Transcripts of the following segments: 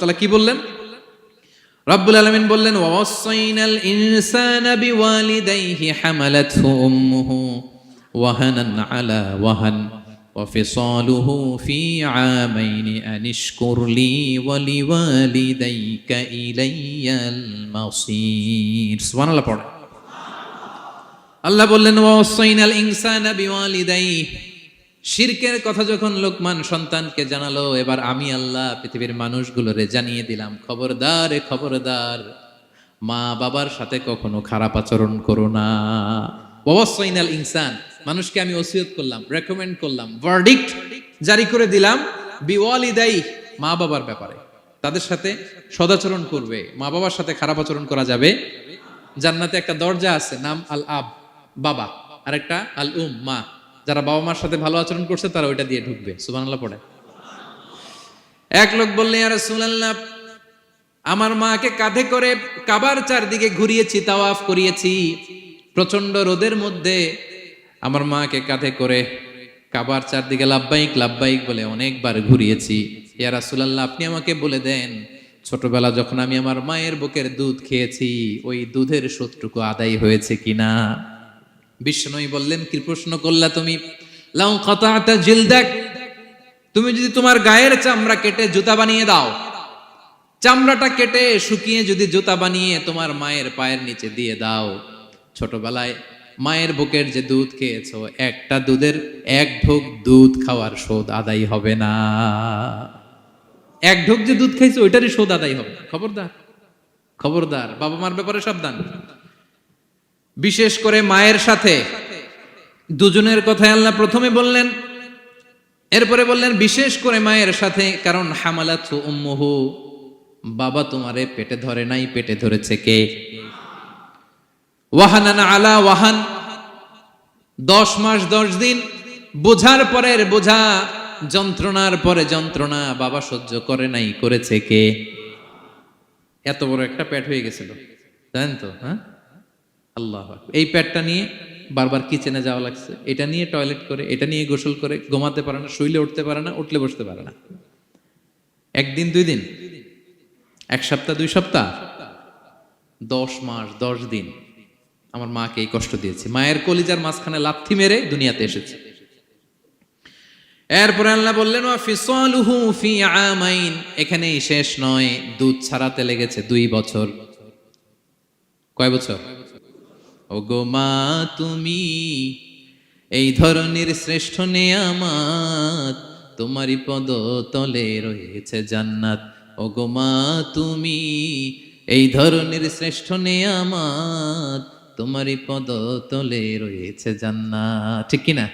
তাহলে কি বললেন? রব্বুল আলামিন বললেন ওয়াসাইনাল ইনসানা বিওয়ালিদাইহি হামালাতহু উম্মুহু ওয়াহানান আলা ওয়াহান ওয়া ফিসালুহু ফি আমাইনি আনিশকুর লি ওয়া লিওয়ালিদাইকা ইলাইয়াল মাসির। সুবহানাল্লাহ পড়ে। আল্লাহ বললেন ওয়াসাইনাল ইনসানা বিওয়ালিদাইহি। শিরকের কথা যখন লোকমান সন্তানকে জানালো, এবার আমি আল্লাহ পৃথিবীর মানুষগুলোরে জানিয়ে দিলাম, খবরদার খবরদার, মা বাবার সাথে কখনো খারাপ আচরণ করো না। ওয়াসাইনাল ইনসান, মানুষকে আমি ওসিয়ত করলাম, রেকমেন্ড করলাম, ভার্ডিক্ট জারি করে দিলাম, বিওয়ালিদাই, মা বাবার ব্যাপারে তাদের সাথে সদাচরণ করবে। মা বাবার সাথে খারাপ আচরণ করা যাবে। জান্নাতে একটা দরজা আছে, নাম আল আব, বাবা, আর একটা আল উম, মা। যারা বাবা মার সাথে ভালো আচরণ করছে তারা ওইটা দিয়ে ঢুকবে। সুবহানাল্লাহ পড়ে। এক লোক বললেন, ইয়া রাসূলুল্লাহ, আমার মাকে কাঁধে করে কাবার চারদিকে ঘুরিয়েছি, তাওয়াফ করিয়েছি, প্রচন্ড রোদের মধ্যে আমার মাকে কাঁধে করে কাবার চারদিকে লাব্বাইক লাব্বাইক বলে অনেকবার ঘুরিয়েছি। ইয়া রাসূলুল্লাহ, আপনি আমাকে বলে দেন, ছোটবেলা যখন আমি আমার মায়ের বুকের দুধ খেয়েছি, ওই দুধের শোধটুকু আদায় হয়েছে কিনা? বিষ্ণুই বললেন, কি প্রশ্ন করলা তুমি? লাউ কাতাতা জিলদাক, তুমি যদি তোমার গায়ের চামড়া কেটে জুতা বানিয়ে দাও, চামড়াটা কেটে শুকিয়ে যদি জুতা বানিয়ে তোমার মায়ের পায়ের নিচে দিয়ে দাও, ছোটবেলায় মায়ের বুকের যে দুধ খেয়েছো, একটা দুধের এক ঢোক দুধ খাওয়ার শোধ আদায় হবে না। এক ঢোক যে দুধ খাইছো ওইটারই শোধ আদায় হবে। খবরদার খবরদার, বাবা মার ব্যাপারে সাবধান। বিশেষ করে মায়ের সাথে, দুজনের কথাই আল্লাহ প্রথমে বললেন, এরপরে বললেন বিশেষ করে মায়ের সাথে, কারণ হামালাতহু উম্মুহু, বাবা তোমারে পেটে ধরে নাই, পেটে ধরেছে কে? ওয়াহানান আলা ওয়াহান, 10 মাস 10 দিন বোঝার পরের বোঝা, যন্ত্রণার পরে যন্ত্রণা বাবা সহ্য করে নাই, করেছে কে? এত বড় একটা পেট হয়ে গেছিল, জানেন তো? হ্যাঁ, আল্লাহ। এই পেটটা নিয়ে বারবার কিচেনে যাওয়া লাগছে, এটা নিয়ে টয়লেট করে, এটা নিয়ে গোসল করে, ঘুমাতে পারে না, শুইলে উঠতে পারে না, উঠলে বসতে পারে না। একদিন 2 দিন, 1 সপ্তাহ 2 সপ্তাহ, 10 মাস 10 দিন আমার মাকে এই কষ্ট দিয়েছে। মায়ের কলিজার মাঝখানে লাথি মেরে দুনিয়াতে এসেছে। এরপরে আল্লাহ বললেন ওয়া ফিসালুহু ফি আমাইন, এখানেই শেষ নয়, দুধ ছাড়াতে লেগেছে 2 বছর। কয় বছর? ওগো মা, তুমি এই ধরনের শ্রেষ্ঠ নেয়ামত, তোমারই পদ তলে রয়েছে জান্নাত। ওগো মা, তুমি এই ধরনের শ্রেষ্ঠ নেয়ামত, তোমারই পদ তলে রয়েছে জান্নাত। ঠিক কিনা?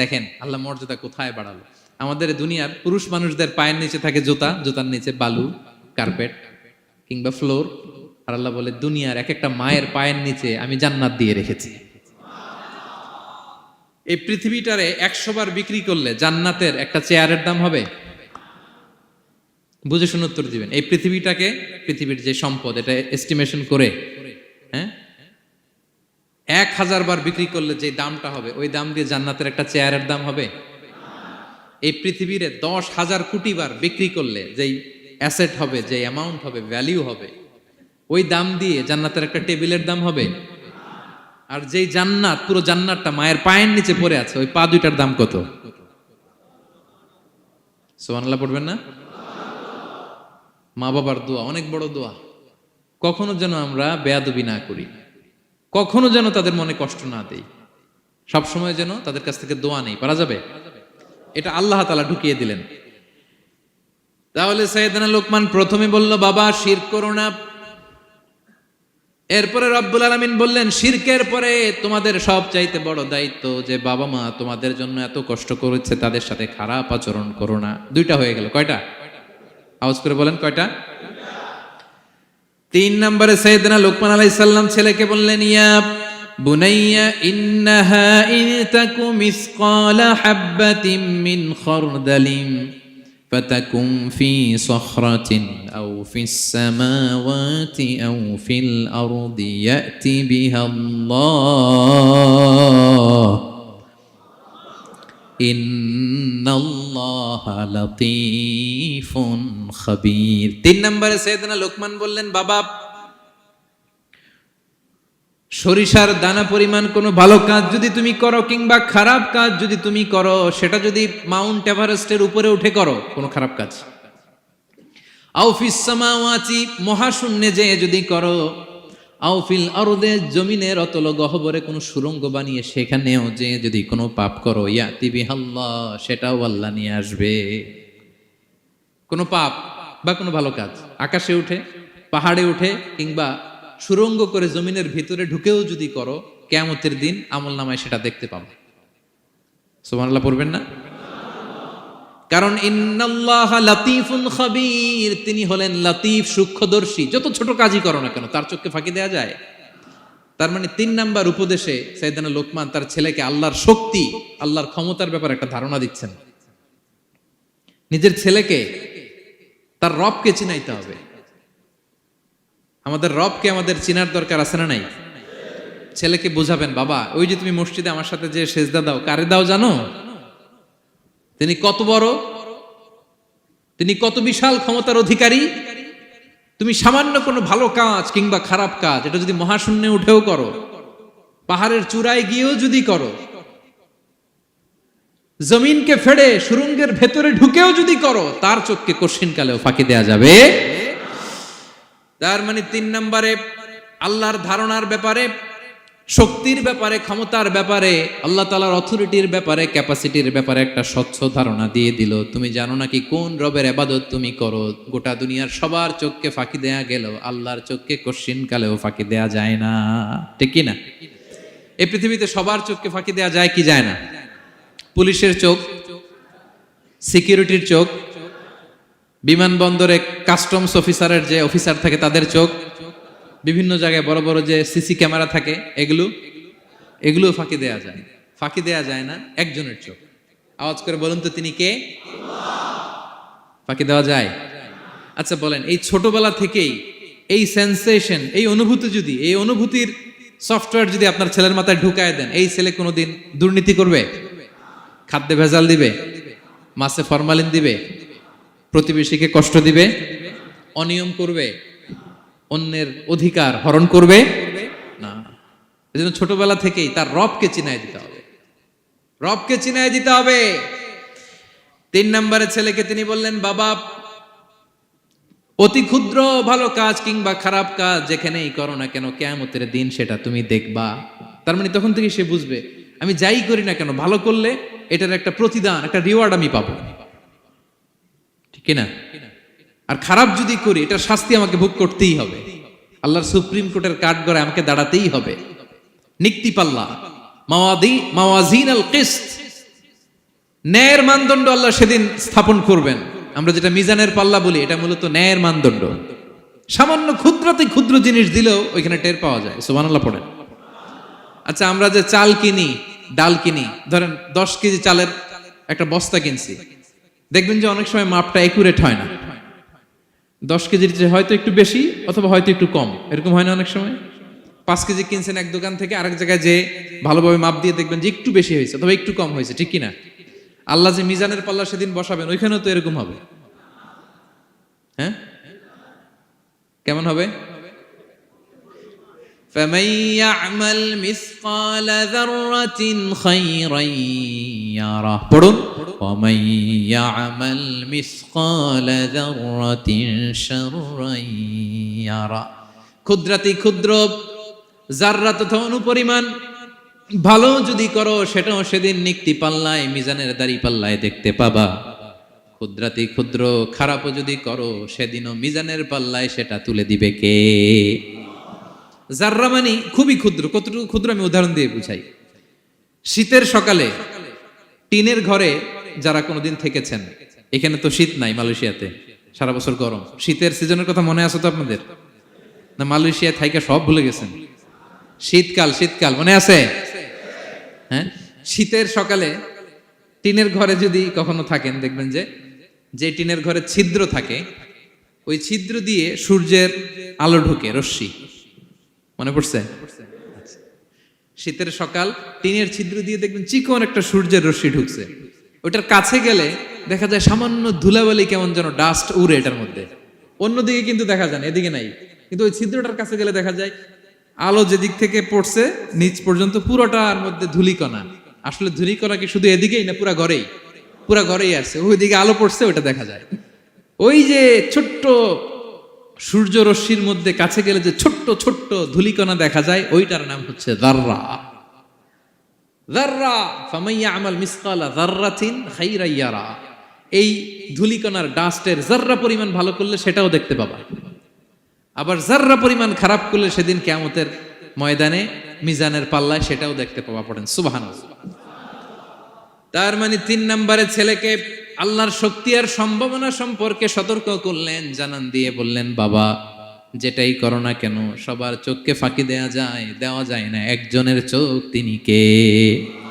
দেখেন আল্লাহ মর্যাদা কোথায় বাড়ালো। আমাদের দুনিয়ার পুরুষ মানুষদের পায়ের নিচে থাকে জুতা, জুতার নিচে বালু, কার্পেট কিংবা ফ্লোর। আর আল্লাহ বলে, দুনিয়ার এক একটা মায়ের পায়ের নিচে আমি জান্নাত দিয়ে রেখেছি। এই পৃথিবীটারে 100 বার বিক্রি করলে জান্নাতের একটা চেয়ারের দাম হবে? বুঝে শুনে উত্তর দিবেন। এই পৃথিবীটাকে, পৃথিবীর যে সম্পদ, এটা এস্টিমেশন করে, হ্যাঁ, 1000 বার বিক্রি করলে যে দামটা হবে, ওই দাম দিয়ে জান্নাতের একটা চেয়ারের দাম হবে? এই পৃথিবীর 10,000 কোটি বার বিক্রি করলে যেই অ্যাসেট হবে, যে অ্যামাউন্ট হবে, ভ্যালিউ হবে, ওই দাম দিয়ে জান্নাতের একটা টেবিলের দাম হবে? আর যেই জান্নাত, পুরো জান্নাতটা মায়ের পায়ের নিচে পড়ে আছে, ওই পা দুইটার দাম কত? সুবহানাল্লাহ পড়বেন না? মা বাবার দোয়া অনেক বড় দোয়া। কখনো যেন আমরা বেয়াদবি না করি, কখনো যেন তাদের মনে কষ্ট না দেই, সবসময় যেন তাদের কাছ থেকে দোয়া নেই। পারা যাবে? এটা আল্লাহ তাআলা ঢুকিয়ে দিলেন। তাহলে সাইয়েদনা লোকমান প্রথমে বলল, বাবা শিরক করো না। এরপরে রব্বুল আলামিন বললেন, শিরকের পরে তোমাদের সবচাইতে বড় দায়িত্ব, যে বাবা মা তোমাদের জন্য এত কষ্ট করেছে, তাদের সাথে খারাপ আচরণ করো না। 2টা হয়ে গেল। কয়টা? আওয়াজ করে বলেন, কয়টা? 3 নম্বরে সাইয়েদনা লোকমান আলাইহিস সালাম ছেলেকে বললেন, ইয়া বুনাইয়া ইন্নাহা ইন তাকু মিসকালা হাববাতিন মিন খারদালিন ফাতাকুম ফি সখরাতিন আও ফিস সামাওয়াতি আও ফিল আরদি ইয়াতি বিহা আল্লাহ ইন্নাল্লাহা লাতীফুন খাবীর। 3 নম্বরে সাইয়েদনা লোকমান বললেন, বাবা, সরিষার দানা পরিমাণ কোনো ভালো কাজ যদি তুমি করো কিংবা খারাপ কাজ যদি তুমি করো, সেটা যদি মাউন্ট এভারেস্টের উপরে উঠে করো কোনো খারাপ কাজ, আও ফিস সামাওয়াতি মহাশূন্যে যে যদি করো, আও ফিল আরদে জমিনের অতল গহ্বরে কোনো সুড়ঙ্গ বানিয়ে সেখানেও যে যদি কোনো পাপ করো, ইয়াতি বিহাল্লাহ, সেটাও আল্লাহ নিয়ে আসবে। কোনো পাপ বা কোনো ভালো কাজ আকাশে উঠে, পাহাড়ে উঠে কিংবা সুড়ঙ্গ করে জমিনের ভিতরে ঢুকেও যদি করো, কিয়ামতের দিন আমলনামায় সেটা দেখতে পাবে। সুবহানাল্লাহ পড়বেন না? কারণ ইন্নাল্লাহা লাতীফুন খাবীর, তিনি হলেন লাতীফ, সূক্ষ্মদর্শী। যত ছোট কাজই করো না কেন তার চোখে ফাঁকি দেয়া যায়। তার মানে 3 নাম্বার উপদেশে সাইয়েদনা লোকমান তার ছেলেকে আল্লাহর শক্তি, আল্লাহর ক্ষমতার ব্যাপারে একটা ধারণা দিচ্ছেন। নিজের ছেলেকে তার রবকে চিনাইতে হবে। আমাদের রবকে আমাদের চিনার দরকার আছে না নাই? ছেলেকে বুঝাবেন, বাবা, ওই যে তুমি মসজিদে আমার সাথে যে সেজদা দাও, কারে দাও জানো? তিনি কত বড়, তিনি কত বিশাল ক্ষমতার অধিকারী। তুমি সামান্য কোনো ভালো কাজ কিংবা খারাপ কাজ, এটা যদি মহাশূন্যে উঠেও করো, পাহাড়ের চূড়ায় গিয়েও যদি করো, জমিনকে ফেড়ে সুড়ঙ্গের ভেতরে ঢুকেও যদি করো, তার চোখকে কঠিনকালেও ফাঁকি দেয়া যাবে। তার মানে 3 নম্বরে আল্লাহর ধারণার ব্যাপারে, শক্তির ব্যাপারে, ক্ষমতার ব্যাপারে, আল্লাহ তাআলার অথরিটির ব্যাপারে, ক্যাপাসিটির ব্যাপারে একটা স্বচ্ছ ধারণা দিয়ে দিল। তুমি জানো নাকি কোন রবের ইবাদত তুমি করো? গোটা দুনিয়ার সবার চোখকে ফাঁকি দেয়া গেল, আল্লাহর চোখকে কঠিনকালেও ফাঁকি দেয়া যায় না। ঠিক কি না? এই পৃথিবীতে সবার চোখকে ফাঁকি দেয়া যায় কি যায় না? পুলিশের চোখ, সিকিউরিটির চোখ, বিমানবন্দরে কাস্টমস অফিসারের যে অফিসার থাকে তাদের চোখ, বিভিন্ন জায়গায় বড় বড় যে সিসি ক্যামেরা থাকে, এগুলো ফাঁকি দেয়া যায়। ফাঁকি দেয়া যায় না একজনের চোখ। আওয়াজ করে বলুন তো, তিনি কে? ফাঁকি দেওয়া যায়? আচ্ছা বলেন, এই ছোটবেলা থেকেই এই সেন্সেশন, এই অনুভূতি যদি, এই অনুভূতির সফটওয়্যার যদি আপনার ছেলের মাথায় ঢুকায় দেন, এই ছেলে কোনোদিন দুর্নীতি করবে? খাদ্যে ভেজাল দিবে? মাছে ফরমালিন দিবে? প্রতিবেশীকে কষ্ট দিবে? অনিয়ম করবে? অন্যের অধিকার হরণ করবে না। এজন্য ছোটবেলা থেকেই তার রবকে চিনায় দিতে হবে, রবকে চিনায় দিতে হবে। 3 নম্বরে ছেলেকে তিনি বললেন, বাবা, অতি ক্ষুদ্র ভালো কাজ কিংবা খারাপ কাজ যেখানেই করো না কেন, কিয়ামতের দিন সেটা তুমি দেখবা। তার মানে তখন থেকে সে বুঝবে, আমি যাই করি না কেন, ভালো করলে এটার একটা প্রতিদান, একটা রিওয়ার্ড আমি পাবো। ঠিক না? আর খারাপ যদি করি, এটার শাস্তি আমাকে ভোগ করতেই হবে। আল্লাহর সুপ্রিম কোর্টের কাঠগড়ায় আমাকে দাঁড়াতেই হবে। নিক্তি পাল্লা, মাওয়াজিন আল কিসত, ন্যায়ের মানদণ্ড আল্লাহ সেদিন স্থাপন করবেন। আমরা যেটা মিজানের পাল্লা বলি, এটা মূলত ন্যায়ের মানদণ্ড। সামান্য ক্ষুদ্রতে ক্ষুদ্র জিনিস দিলেও ওইখানে টের পাওয়া যায়। সুবহানাল্লাহ পড়েন। আচ্ছা, আমরা যে চাল কিনি, ডাল কিনি, ধরেন 10 কেজি চালের একটা বস্তা কিনছি, দেখবেন যে অনেক সময় মাপটা একুরেট হয় না। 10 কেজির চেয়ে হয়তো একটু বেশি অথবা হয়তো একটু কম, এরকম হয় না অনেক সময়? 5 কেজি কিনছেন এক দোকান থেকে, আরেক জায়গায় যে ভালোভাবে মাপ দিয়ে দেখবেন যে একটু বেশি হয়েছে অথবা একটু কম হয়েছে। ঠিক কিনা? আল্লাহ যে মিজানের পাল্লা সেদিন বসাবেন, ওইখানেও তো এরকম হবে। হ্যাঁ, কেমন হবে? فَمَن يَعْمَلْ مِثْقَالَ ذَرَّةٍ خَيْرًا يَرَهُ। পড়ুন, وَمَن يَعْمَلْ مِثْقَالَ ذَرَّةٍ شَرًّا يَرَهُ। ক্ষুদ্রাতি ক্ষুদ্র জাররা তথা অনুপরিমাণ ভালো যদি করো, সেটাও সেদিন নিক্তি পাল্লায়, মিজানের দাড়ি পাল্লায় দেখতে পাবা। ক্ষুদ্রাতি ক্ষুদ্র খারাপও যদি করো, সেদিনও মিজানের পাল্লায় সেটা তুলে দিবে কে? জাররা মানে খুবই ক্ষুদ্র। কতটুকু ক্ষুদ্র আমি উদাহরণ দিয়ে বুঝাই। শীতের সকালে টিনের ঘরে যারা কোনোদিন থেকেছেন, এখানে তো শীত নাই, মালয়েশিয়াতে সারা বছর গরম। শীতের সিজনের কথা মনে আছে তো আপনাদের? না মালয়েশিয়ায় থাইকা সব ভুলে গেছেন? শীতকাল শীতকাল মনে আছে? হ্যাঁ, শীতের সকালে টিনের ঘরে যদি কখনো থাকেন, দেখবেন যে টিনের ঘরে ছিদ্র থাকে, ওই ছিদ্র দিয়ে সূর্যের আলো ঢুকে, রশ্মি। মনে পড়ছে? শীতের সকাল টিনের ছিদ্র দিয়ে দেখবেন চিকন একটা সূর্যের রশ্মি ঢুকছে। ওটার কাছে গেলে দেখা যায় সামান্য ধুলাবালি কেমন যেন ডাস্ট উড়ে এটার মধ্যে, অন্যদিকে কিন্তু দেখা যায় না, এদিকে নাই, কিন্তু ওই ছিদ্রটার কাছে গেলে দেখা যায় আলো যেদিক থেকে পড়ছে নিচ পর্যন্ত পুরোটার মধ্যে ধুলিকণা। আসলে ধুলিকণা কি শুধু এদিকেই না পুরা ঘরেই? পুরা ঘরেই আছে, ওইদিকে আলো পড়ছে ওটা দেখা যায়। ওই যে ছোট্ট সূর্য রশ্মির মধ্যে কাছে গেলে যে ছোট্ট ছোট্ট ধুলিকণা দেখা যায়, ওইটার নাম হচ্ছে যাররা। যাররা ফামাইয়া আমাল মিসকালা যাররাতিন খাইরান ইয়ারা। এই ধুলিকণার ডাস্টের যাররা পরিমাণ ভালো করলে সেটাও দেখতে পাবা, আবার যাররা পরিমাণ খারাপ করলে সেদিন কিয়ামতের ময়দানে মিজানের পাল্লায় সেটাও দেখতে পাবা। পড়েন সুবহানাল্লাহ। তার মানে 3 নম্বরে ছেলেকে আল্লাহর শক্তি আর সম্ভাবনা সম্পর্কে সতর্ক করলেন, জানান দিয়ে বললেন, বাবা যেটাই করো না কেন সবার চোখকে ফাঁকি দেওয়া যায় না, একজনের চোখ তিনি কে?